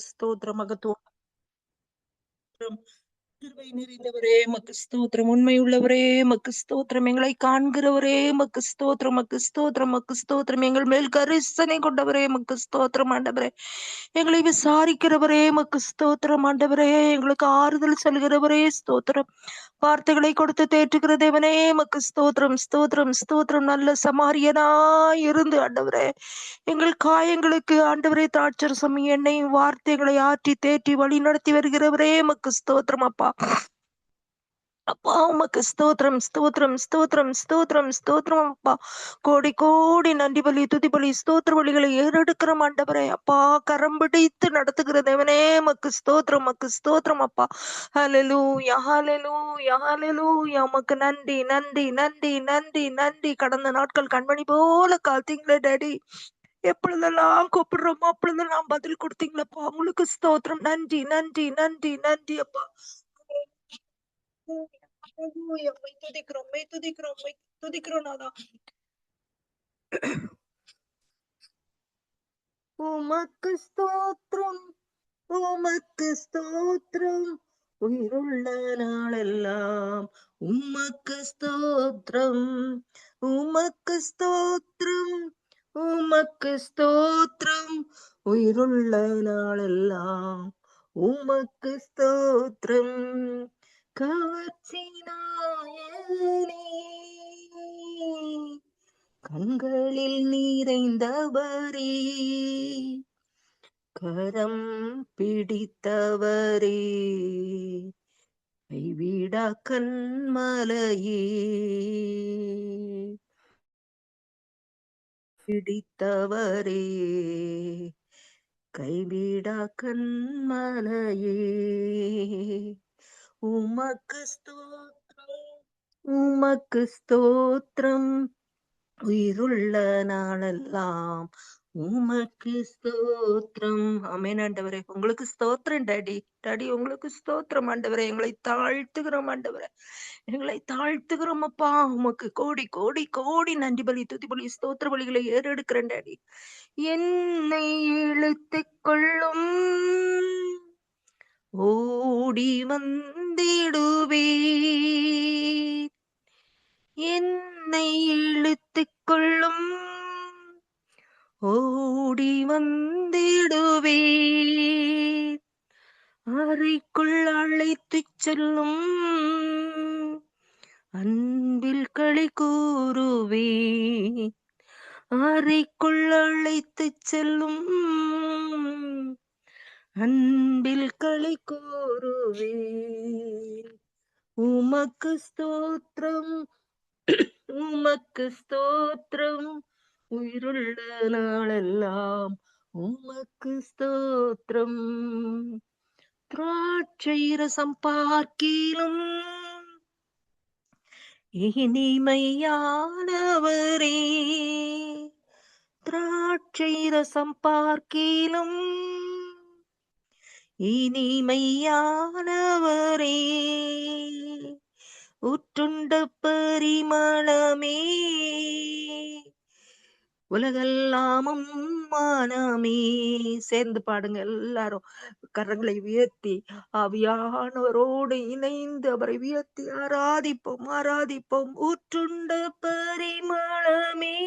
ஸ்தோத்திரம் மகத்துவம். கிருபை நிறைந்தவரே மக்கு ஸ்தோத்திரம். உண்மை உள்ளவரே மக்கு ஸ்தோத்திரம். எங்களை காண்கிறவரே மக்கு ஸ்தோத்திரம். மக்கு ஸ்தோத்திரம். மக்கு ஸ்தோத்திரம். எங்கள் மேல் கரிசனை கொண்டவரே மக்கு ஸ்தோத்திரம் ஆண்டவரே. எங்களை விசாரிக்கிறவரே மக்கு ஸ்தோத்திரம் ஆண்டவரே. எங்களுக்கு ஆறுதல் சொல்கிறவரே ஸ்தோத்திரம். வார்த்தைகளை கொடுத்து தேற்றுகிற தேவனே மக்கு ஸ்தோத்திரம். ஸ்தோத்திரம். ஸ்தோத்திரம். நல்ல சமாரியனா இருந்து ஆண்டவரே எங்கள் காயங்களுக்கு ஆண்டவரே திராட்சரசம் எண்ணெய் வார்த்தைகளை ஆற்றி தேற்றி வழி நடத்தி வருகிறவரே மக்கு ஸ்தோத்திரம் அப்பா. அப்பா உமக்கு ஸ்தோத்திரம் ஸ்தோத்திரம் ஸ்தோத்திரம் ஸ்தோத்திரம் ஸ்தோத்திரம் அப்பா. கோடி கோடி நன்றி பலி துதி பலி ஸ்தோத்திர பலிகளை ஏறெடுக்கிற ஆண்டவரே அப்பா. கரம் பிடித்து நடத்துகிற தேவனே மக்கு ஸ்தோத்திரம் மக்கு ஸ்தோத்திரம் அப்பா. ஹalleluya ஹalleluya ஹalleluya உமக்கு நன்றி நன்றி நன்றி நன்றி நன்றி. கடந்த நாட்கள் கண்மணி போல காத்தீங்களே டாடி. எப்பொழுதெல்லாம் கூப்பிடுறோமோ அப்பொழுதெல்லாம் பதில் கொடுத்தீங்களப்பா. உங்களுக்கு ஸ்தோத்திரம். நன்றி நன்றி நன்றி நன்றி அப்பா. உம்மை துதிக்கிறோம் உம்மை துதிக்கிறோம் உம்மை துதிக்கிறோம் நாதா. உமக்கு ஸ்தோத்திரம் உமக்கு ஸ்தோத்திரம் உயிருள்ள நாளெல்லாம் உமக்கு ஸ்தோத்திரம் உமக்கு ஸ்தோத்திரம் உமக்கு ஸ்தோத்திரம் உயிருள்ள நாளெல்லாம் உமக்கு ஸ்தோத்திரம். கவர்ச்சினாயனே கண்களில் நிறைந்தவரே கரம் பிடித்தவரே கைவிடா கண்மலையே பிடித்தவரே கைவிடா கண்மலையே உமக்கு ஸ்தோத்திரம் உமக்கு ஸ்தோத்திரம் உயிருள்ள நாளெல்லாம் உமக்கு ஸ்தோத்திரம். ஆமென் ஆண்டவரே. உங்களுக்கு ஸ்தோத்திரம் டாடி. டாடி உங்களுக்கு ஸ்தோத்திரம் ஆண்டவரே. எங்களை தாழ்த்துகிறோம் ஆண்டவரே. எங்களை தாழ்த்துகிறோம் அப்பா. உமக்கு கோடி கோடி கோடி நன்றி பலி துதி பலி ஸ்தோத்திர பலிகளை ஏறெடுக்கிறேன் டாடி. என்னை இழுத்துக் கொள்ளும் ஓடி வந்திடுவே என்னை இழுத்துக் கொள்ளும் ஓடி வந்திடுவே அறைக்குள் அழைத்துச் செல்லும் அன்பில் களி கூறுவே அறைக்குள் அழைத்துச் செல்லும் அன்பில் களி கூறுவே உமக்கு ஸ்தோத்திரம் உமக்கு ஸ்தோத்திரம் உயிருள்ள நாளெல்லாம் உமக்கு ஸ்தோத்திரம். திராட்சை ரசம் பார்க்கிலும் இனிமையானவரே திராட்சை ரசம் பார்க்கிலும் இனிமையானவரே உற்றுண்ட பரிமளமே உலகெல்லாமும் மானமே. சேர்ந்து பாடுங்க எல்லாரும். கரங்களை உயர்த்தி ஆவியானவரோடு இணைந்து அவரை உயர்த்தி ஆராதிப்போம் ஆராதிப்போம். ஊற்றுண்ட பரிமளமே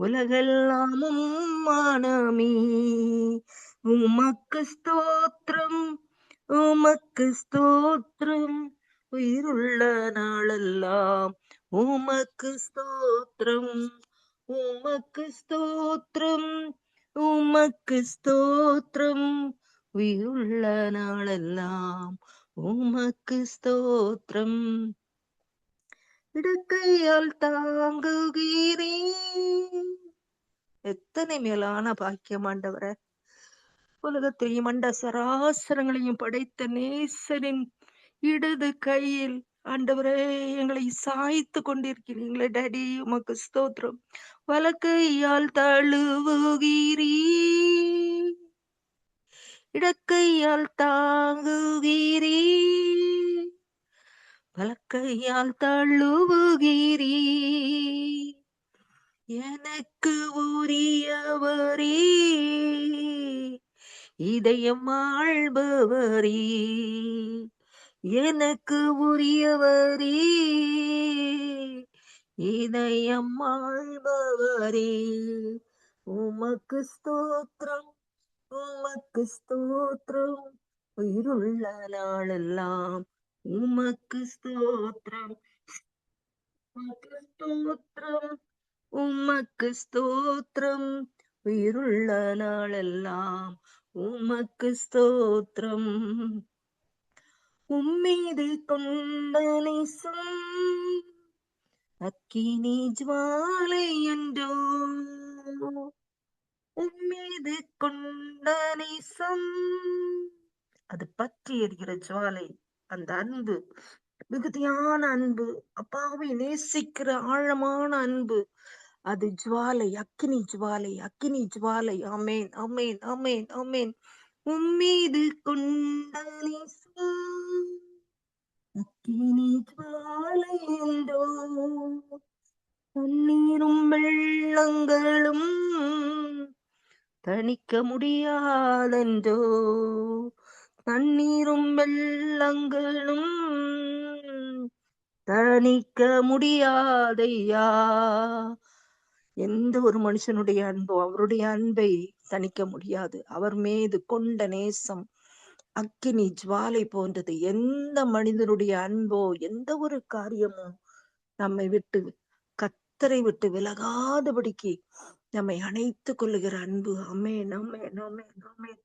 உலகெல்லாமும் மானமே உமக்கு ஸ்தோத்திரம் உமக்கு ஸ்தோத்திரம் உயிருள்ள நாளெல்லாம் உமக்கு ஸ்தோத்திரம் உமக்கு ஸ்தோத்திரம் உமக்கு ஸ்தோத்திரம் உயிருள்ள நாளெல்லாம் உமக்கு ஸ்தோத்திரம். இடக்கையால் தாங்குகிறேன். எத்தனை மேலான பாக்கியம் ஆண்டவரே. உலகத்தையும் அண்ட சராசரங்களையும் படைத்த நேசரின் இடது கையில் ஆண்டவரே எங்களை சாய்த்து கொண்டிருக்கிறீங்களே டாடி. உமக்கு ஸ்தோத்திரம். வலக்கையால் தழுவுகிறீ இடக்கையால் தாங்குகிறீ வலக்கையால் தழுவுகிறீ எனக்கு உரியவரே இதயம் ஆள்பவரே, எனக்கு உரியவரே, இதயம் ஆள்பவரே, உமக்கு ஸ்தோத்திரம், உமக்கு ஸ்தோத்திரம், உயிருள்ள நாளெல்லாம் உமக்கு ஸ்தோத்திரம், உமக்கு ஸ்தோத்திரம், உமக்கு ஸ்தோத்திரம், உயிருள்ள நாளெல்லாம் உமக்கு ஸ்தோத்திரம். உம்மீது கொண்ட நேசம் அக்கினி ஜுவாலை என்றோ, உம்மீது கொண்ட நேசம் அது பற்றி எரிகிற ஜுவாலை. அந்த அன்பு மிகுதியான அன்பு, அப்பாவை நேசிக்கிற ஆழமான அன்பு, அது ஜுவாலை, அக்கினி ஜுவாலை, அக்கினி ஜுவாலை. ஆமேன், ஆமேன், ஆமேன், ஆமேன். உம்மீது கொண்ட நேசம் அக்கினி ஜுவாலை என்றோ, தண்ணீரும் வெள்ளங்களும் தணிக்க முடியாதென்றோ, தண்ணீரும் வெள்ளங்களும் தணிக்க முடியாதையா. எந்த ஒரு மனுஷனுடைய அன்போ அவருடைய அன்பை தணிக்க முடியாது. அவர் மீது கொண்ட நேசம் அக்கினி ஜுவாலை போன்றது. எந்த மனிதனுடைய அன்போ எந்த ஒரு காரியமோ நம்மை விட்டு, கர்த்தரை விட்டு விலகாதபடிக்கு நம்மை அணைத்துக் கொள்ளுகிற அன்பு. ஆமென், ஆமென், ஆமென், ஆமென்.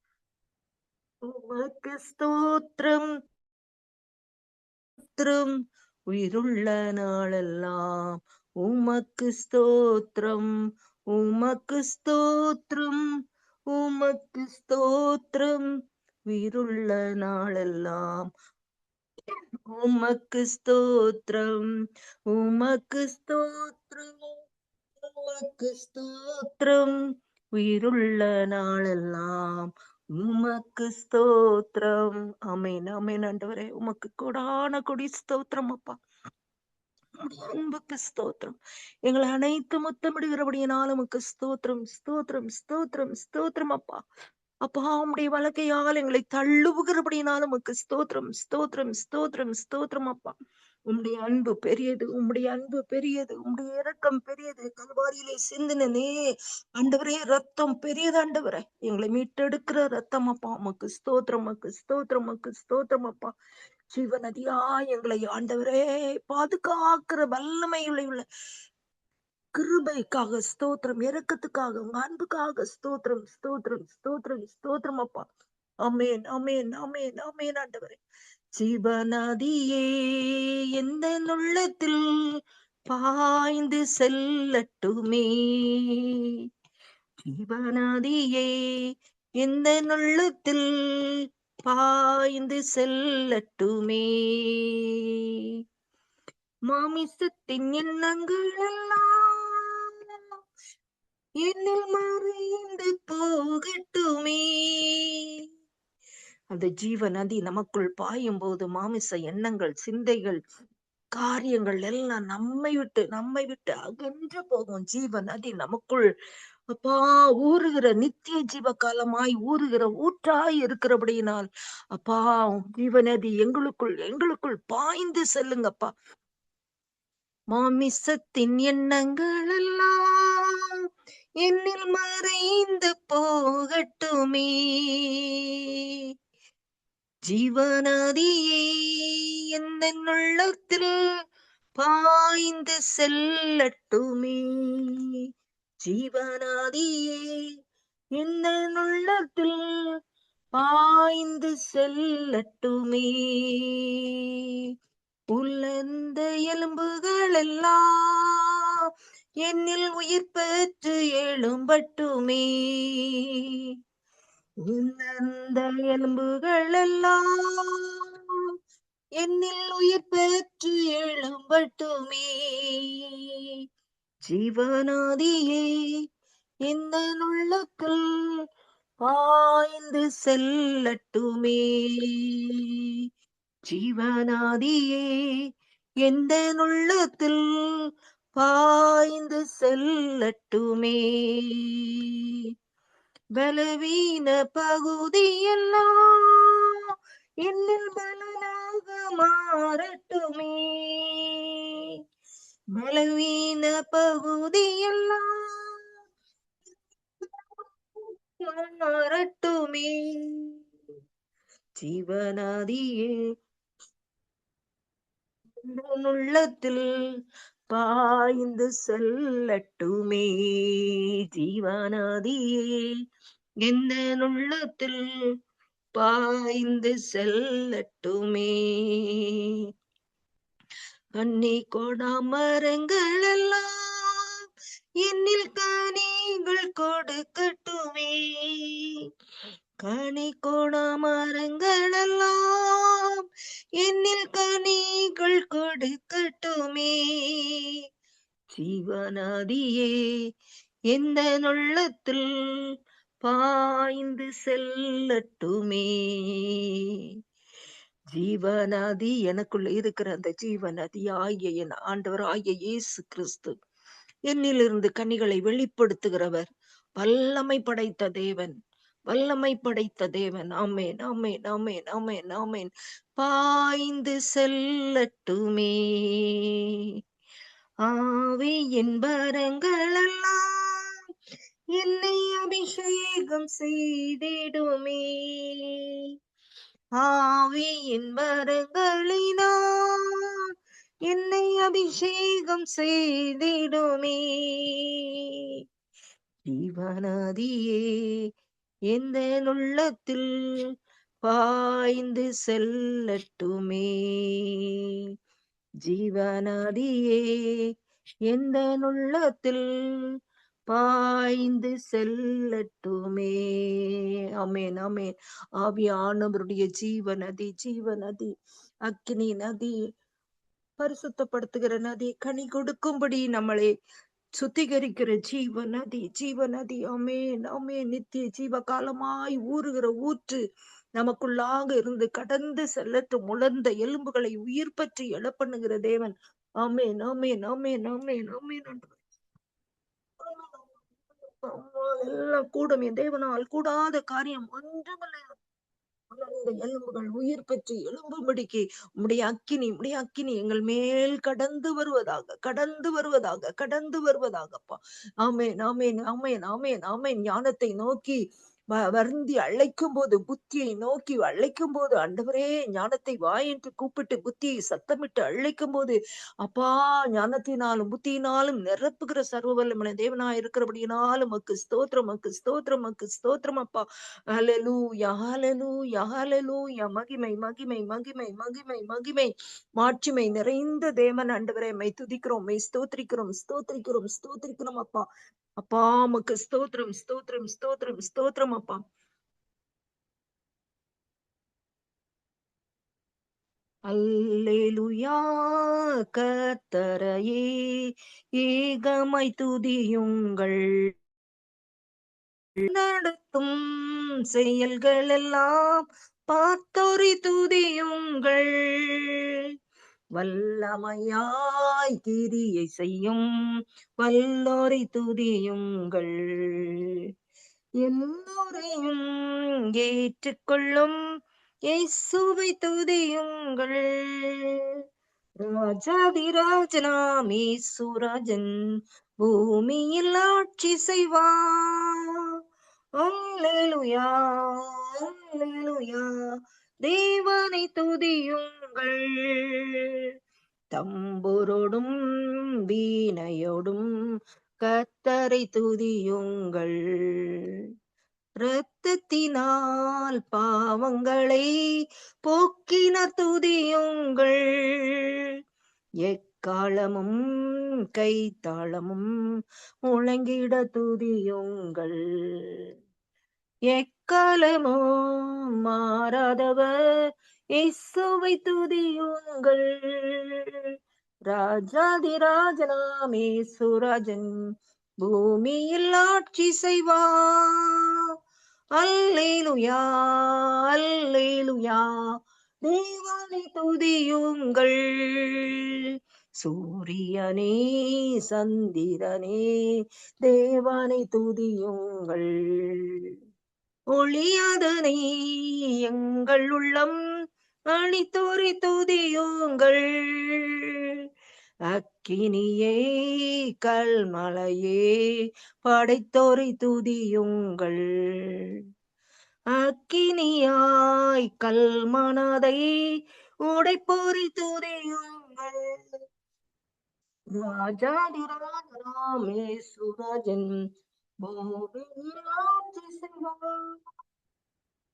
உமக்கு ஸ்தோத்திரம், ஸ்தோத்திரம், உயிருள்ள நாளெல்லாம் உமக்கு ஸ்தோத்திரம், உமக்கு ஸ்தோத்திரம், உமக்கு ஸ்தோத்திரம், உயிருள்ள நாளெல்லாம் உமக்கு ஸ்தோத்திரம், உமக்கு ஸ்தோத்திரம், உமக்கு ஸ்தோத்திரம், உயிருள்ள நாளெல்லாம் உமக்கு ஸ்தோத்திரம். ஆமென், ஆமென். ஆண்டவரே உமக்கு கொடான கொடி ஸ்தோத்திரம் அப்பா. அன்புக்கு ஸ்தோத்திரம். எங்களை அனைத்து முத்தமிடுகிறபடியினால் உமக்கு ஸ்தோத்திரம், ஸ்தோத்திரம், ஸ்தோத்திரம், ஸ்தோத்திரம் அப்பா. அப்பா உம்முடைய வலக்கையால் எங்களை தள்ளுவுகிறபடியினால் உமக்கு ஸ்தோத்திரம், ஸ்தோத்திரம், ஸ்தோத்திரம், ஸ்தோத்திரம் அப்பா. உம்முடைய அன்பு பெரியது, உம்முடைய அன்பு பெரியது, உம்முடைய இரக்கம் பெரியது. கல்வாரியிலே சிந்தினே ஆண்டவரே ரத்தம் பெரியது. ஆண்டவரே எங்களை மீட்டெடுக்கிற ரத்தம் அப்பா. உமக்கு ஸ்தோத்திரம், உமக்கு ஸ்தோத்திரம், உமக்கு ஸ்தோத்திரம் அப்பா. ஜீவநதியா எங்களை ஆண்டவரே பாதுகாக்கிற வல்லமையுள்ள கிருபைக்காக ஸ்தோத்திரம், இரக்கத்துக்காக, உங்க அன்புக்காக ஸ்தோத்திரம், ஸ்தோத்திரம், ஸ்தோத்திரம், ஸ்தோத்திரம் அப்பா. ஆமென், ஆமென், ஆமென், ஆமென். ஆண்டவரே ஜீவநதியே எந்த உள்ளத்தில் பாய்ந்து செல்லட்டுமே, ஜீவநதியே எந்த உள்ளத்தில் பாய்ந்து செல்லட்டுமே, மாமிசத்தின் எண்ணங்கள் எல்லாம் என்னில் மறைந்து போகட்டுமே. அந்த ஜீவ நதி நமக்குள் பாயும் போது மாமிச எண்ணங்கள், சிந்தைகள், காரியங்கள் எல்லாம் நம்மை விட்டு அகன்று போகும். ஜீவ நதி நமக்குள் அப்பா ஊறுகிற நித்திய ஜீவ காலமாய் ஊறுகிற ஊற்றாய் இருக்கிறபடியினால் அப்பா ஜீவ நதி எங்களுக்குள் பாய்ந்து செல்லுங்கப்பா. மாமிசத்தின் எண்ணங்கள் எல்லாம் என்னில் மறைந்து போகட்டுமே, ஜீவநதியே எந்த உள்ளத்தில் பாய்ந்து செல்லட்டுமே, ஜீவநதியே எந்த உள்ளத்தில் பாய்ந்து செல்லட்டுமே, உள்ளந்த எலும்புகள் எல்லாம் என்னில் உயிர் பெற்று எழும்பட்டுமே, உள்ளந்த எலும்புகள் எல்லாம் என்னில் உயிர் பெற்று எழும்பட்டுமே, ஜீவநதியே இந்த உள்ளத்தில் பாய்ந்து செல்லட்டுமே, ஜீவநதியே எந்த உள்ளத்தில் பாய்ந்து செல்லட்டுமே. பலவீன பகுதியெல்லாம் என்னில் பலனாக மாறட்டுமே. பலவீன பகுதியெல்லாம் மாறட்டுமே. ஜீவனாதியே உள்ளத்தில் பாய்ந்து செல்லட்டுமே. ஜீவனாதியே எந்த உள்ளத்தில் பாய்ந்து செல்லட்டுமே. கண்ணி கொடாமரங்கள் எல்லாம் என்னில் கனிகள் கொடுக்கட்டுமே. கனி கொடாமரங்கள் எல்லாம் என்னில் கனிகள் கொடுக்கட்டுமே. ஜீவனாதியே எந்த உள்ளத்தில் பாய்ந்து செல்லட்டுமே. ஜீவநதி எனக்குள்ள இருக்கிற அந்த ஜீவநதி ஆகிய என் ஆண்டவர் ஆகிய இயேசு கிறிஸ்து என்னிலிருந்து கனிகளை வெளிப்படுத்துகிறவர், வல்லமை படைத்த தேவன், வல்லமை படைத்த தேவன். ஆமேன், ஆமேன், ஆமேன், ஆமேன், ஆமேன். பாய்ந்து செல்லட்டுமே. ஆவியின் வரங்கள் எல்லாம் என்னை அபிஷேகம் செய்திடுமே. ஆவியின் வரங்களினால் என்னை அபிஷேகம் செய்திடுமே. ஜீவநதியே எந்த உள்ளத்தில் பாய்ந்து செல்லட்டுமே. ஜீவநதியே எந்த உள்ளத்தில் பாய்ந்து செல்லட்டுமே. ஆமேன், ஆமேன். ஆவியானவருடைய ஜீவநதி, ஜீவநதி, அக்கினி நதி, பரிசுத்தப்படுத்துகிற நதி, கனி கொடுக்கும்படி நம்மளை சுத்திகரிக்கிற ஜீவநதி, ஜீவநதி. ஆமேன், ஆமேன். நித்திய ஜீவ காலமாய் ஊறுகிற ஊற்று நமக்குள்ளாக இருந்து கடந்து செல்லட்டும். உலர்ந்த எலும்புகளை உயிர் பற்றி எழப்பண்ணுகிற தேவன். ஆமேன், ஆமேன், ஆமேன், ஆமேன், ஆமேன். எல்லாம் கூடும், என் தேவனால் கூடாத காரியம் ஒன்றுமில்லை. எலும்புகள் உயிர் பெற்று எழும்பும்படிக்கு உம்முடைய அக்கினி எங்கள் மேல் கடந்து வருவதாக, கடந்து வருவதாக, கடந்து வருவதாகப்பா. ஆமேன், ஆமேன், ஆமேன், ஆமேன், ஆமேன். ஞானத்தை நோக்கி வருந்தி அழைக்கும் போது, புத்தியை நோக்கி அழைக்கும் போது, ஆண்டவரே ஞானத்தை வா என்று கூப்பிட்டு புத்தியை சத்தமிட்டு அழைக்கும் போது, அப்பா ஞானத்தினாலும் புத்தியினாலும் நிரப்புகிற சர்வ வல்லமையுள்ள தேவனாய் இருக்கிறபடியினாலும் மக்கு ஸ்தோத்திரம், மக்கு ஸ்தோத்திரம், மக்கு ஸ்தோத்திரம் அப்பா. ஹல்லேலூயா, ஹல்லேலூயா, ஹல்லேலூயா. மகிமை, மகிமை, மகிமை, மகிமை, மகிமை, மாட்சிமை நிறைந்த தேவன் ஆண்டவரே, மை துதிக்கிறோம், மை ஸ்தோத்திரிக்கிறோம், ஸ்தோத்திரிக்கிறோம், ஸ்தோத்திரிக்கிறோம் அப்பா. அப்பா உமக்கு ஸ்தோத்திரம், ஸ்தோத்திரம், ஸ்தோத்திரம், ஸ்தோத்திரம் அப்பா. அல்லேலூயா. கர்த்தரையே ஏகமாய் துதியுங்கள். நடத்தும் செயல்கள் எல்லாம் பார்த்தோரை துதியுங்கள். வல்லமையாய் கிரியை செய்யும் வல்லோரை துதியுங்கள். எல்லோரையும் ஏற்றுக்கொள்ளும் இயேசுவை துதியுங்கள். ராஜாதிராஜனாம் இயேசுராஜன் பூமியில் ஆட்சி செய்வார். அல்லேலூயா, அல்லேலூயா. தேவனை துதியுங்கள். தம்புரோடும் வீணையோடும் கர்த்தரை துதியுங்கள். இரத்தத்தினால் பாவங்களை போக்கினர் துதியுங்கள். எக்காலமும் கைத்தாளமும் முழங்கிட துதியுங்கள். எக்காலமும் மாறாதவர் இயேசுவை துதியுங்கள். ராஜாதிராஜனாம் இயேசுராஜன் பூமியில் ஆட்சி செய்வார். அல்லேலூயா, அல்லேலூயா. தேவனை துதியுங்கள். சூரியனே சந்திரனே தேவனை துதியுங்கள். ஒளியாதனை எங்கள் உள்ளம் அணித்தோரை துதியுங்கள். அக்கினியே கல்மலையே படைத்தோரை துதியுங்கள். அக்கினியாய் கல்மனதை உடைப்போரை துதியுங்கள். ராஜாதிராஜனாமே சுராஜன் பூமியில் ஆட்சி செய்வார்.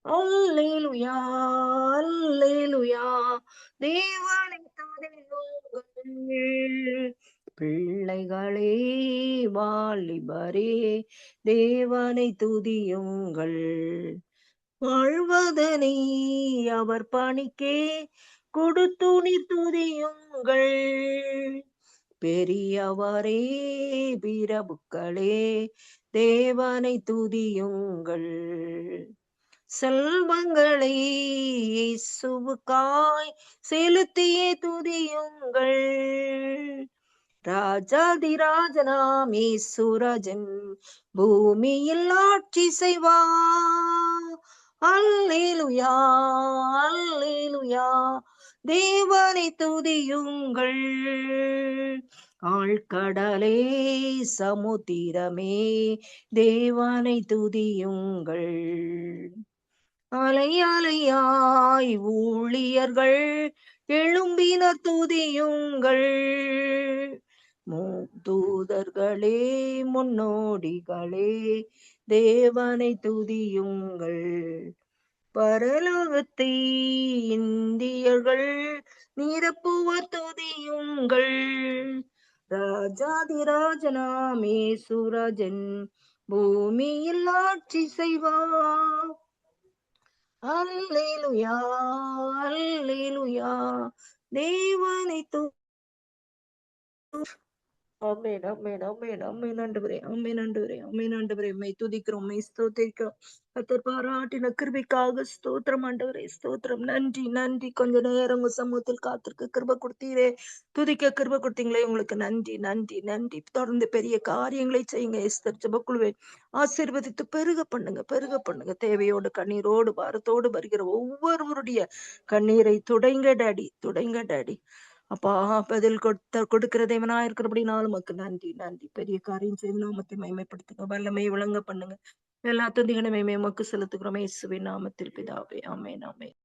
அல்லேலூயா அல்லேலூயா தேவனை துதியுங்கள். பிள்ளைகளே வாலிபரே தேவனை துதியுங்கள். வாழ்வதனை அவர் பணிக்கே கொடுத்து நீர் துதியுங்கள். பெரியவரே பிரபுக்களே தேவனை துதியுங்கள். செல்வங்களை இயேசுவுக்காய் செலுத்தியே துதியுங்கள். ராஜாதிராஜனாம் இயேசுராஜன் பூமியில் ஆட்சி செய்வார். அல்லேலூயா அல்லேலூயா தேவனை துதியுங்கள். ஆழ்கடலே சமுத்திரமே தேவனை துதியுங்கள். அலை அலையாய் ஊழியர்கள் எழும்பினர் துதியுங்கள். தூதர்களே முன்னோடிகளே தேவனை துதியுங்கள். பரலோகத்தை இந்தியர்கள் நிரப்புவர் துதியுங்கள். ராஜாதிராஜனாமே சுராஜன் பூமியில் ஆட்சி செய்வார். அல்லேலூயா அல்லேலூயா தேவனை ஆமென் ஆமென் ஆமென் ஆமென் ஆண்டவரே ஆமென் ஆண்டவரே ஆமென் ஆண்டவரே உம்மை துதிக்கிறோம் உம்மை ஸ்தோத்திரிக்கிறோம். கர்த்தர் பாராட்டின கிருபைக்காக ஸ்தோத்திரம் ஆண்டவரே ஸ்தோத்திரம். நன்றி நன்றி. கொஞ்ச நேரம் உங்க சமூகத்தில் காத்திருக்க கிருபை கொடுத்தீரே, துதிக்க கிருபை கொடுத்தீங்களே, உங்களுக்கு நன்றி நன்றி நன்றி. தொடர்ந்து பெரிய காரியங்களை செய்யுங்க. எஸ்தர் ஜெபக்குழுவை ஆசீர்வதித்து பெருக பண்ணுங்க. தேவையோடு கண்ணீரோடு பாரத்தோடு வருகிற ஒவ்வொருவருடைய கண்ணீரை துடைங்க டாடி. அப்பா பதில் கொடுக்கிற தேவனா இருக்கிறபடினாலும் உமக்கு நன்றி நன்றி. பெரிய காரியம் செய்து நாமத்தை மகிமைப்படுத்துங்க. வல்லமை விளங்க பண்ணுங்க. எல்லா துதிகளையுமே உமக்கு செலுத்துகிறோம் இயேசுவின் நாமத்தில் பிதாவே. ஆமென் ஆமென்.